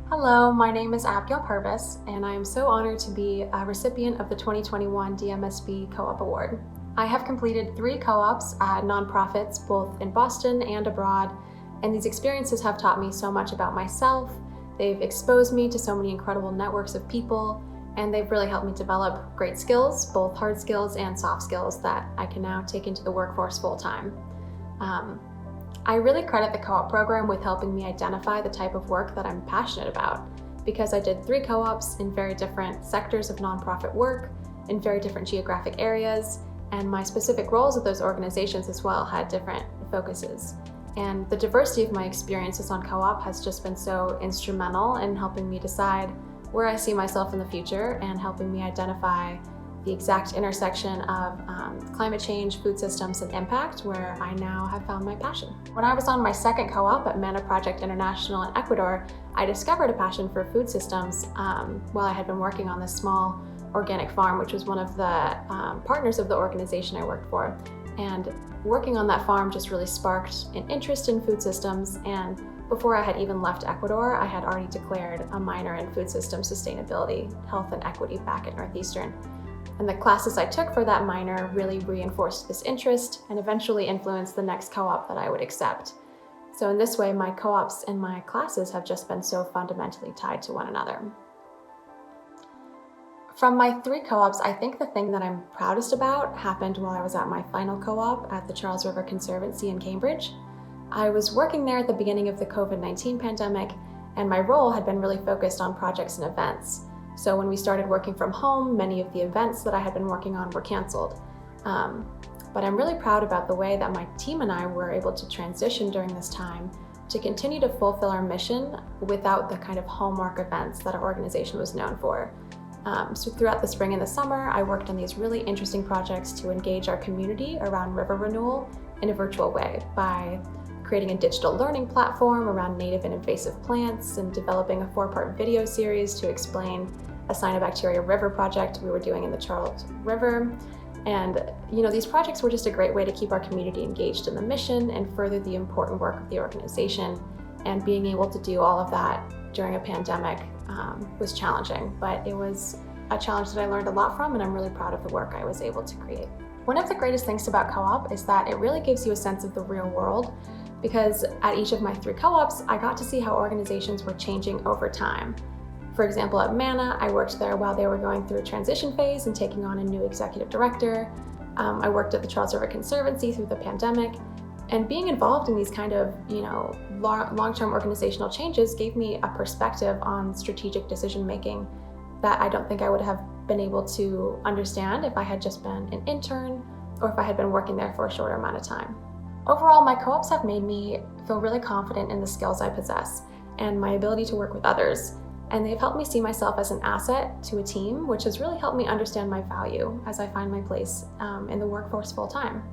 Hello, my name is Abigale Purvis, and I am so honored to be a recipient of the 2021 DMSB Co-op Award. I have completed 3 co-ops at nonprofits, both in Boston and abroad, and these experiences have taught me so much about myself. They've exposed me to so many incredible networks of people, and they've really helped me develop great skills, both hard skills and soft skills that I can now take into the workforce full-time. I really credit the co-op program with helping me identify the type of work that I'm passionate about, because I did 3 co-ops in very different sectors of nonprofit work, in very different geographic areas, and my specific roles at those organizations as well had different focuses. And the diversity of my experiences on co-op has just been so instrumental in helping me decide where I see myself in the future and helping me identify the exact intersection of climate change, food systems, and impact, where I now have found my passion. When I was on my second co-op at Mana Project International in Ecuador, I discovered a passion for food systems while I had been working on this small organic farm, which was one of the partners of the organization I worked for. And working on that farm just really sparked an interest in food systems, and before I had even left Ecuador, I had already declared a minor in food system sustainability, health, and equity back at Northeastern. And the classes I took for that minor really reinforced this interest and eventually influenced the next co-op that I would accept. So in this way, my co-ops and my classes have just been so fundamentally tied to one another. From my 3 co-ops, I think the thing that I'm proudest about happened while I was at my final co-op at the Charles River Conservancy in Cambridge. I was working there at the beginning of the COVID-19 pandemic, and my role had been really focused on projects and events. So when we started working from home, many of the events that I had been working on were canceled. But I'm really proud about the way that my team and I were able to transition during this time to continue to fulfill our mission without the kind of hallmark events that our organization was known for. So throughout the spring and the summer, I worked on these really interesting projects to engage our community around river renewal in a virtual way by creating a digital learning platform around native and invasive plants and developing a 4-part video series to explain a cyanobacteria river project we were doing in the Charles River. And these projects were just a great way to keep our community engaged in the mission and further the important work of the organization. And being able to do all of that during a pandemic was challenging, but it was a challenge that I learned a lot from, and I'm really proud of the work I was able to create. One of the greatest things about co-op is that it really gives you a sense of the real world, because at each of my 3 co-ops, I got to see how organizations were changing over time. For example, at Mana, I worked there while they were going through a transition phase and taking on a new executive director. I worked at the Charles River Conservancy through the pandemic, and being involved in these kind of, long-term organizational changes gave me a perspective on strategic decision-making that I don't think I would have been able to understand if I had just been an intern or if I had been working there for a shorter amount of time. Overall, my co-ops have made me feel really confident in the skills I possess and my ability to work with others, and they've helped me see myself as an asset to a team, which has really helped me understand my value as I find my place in the workforce full-time.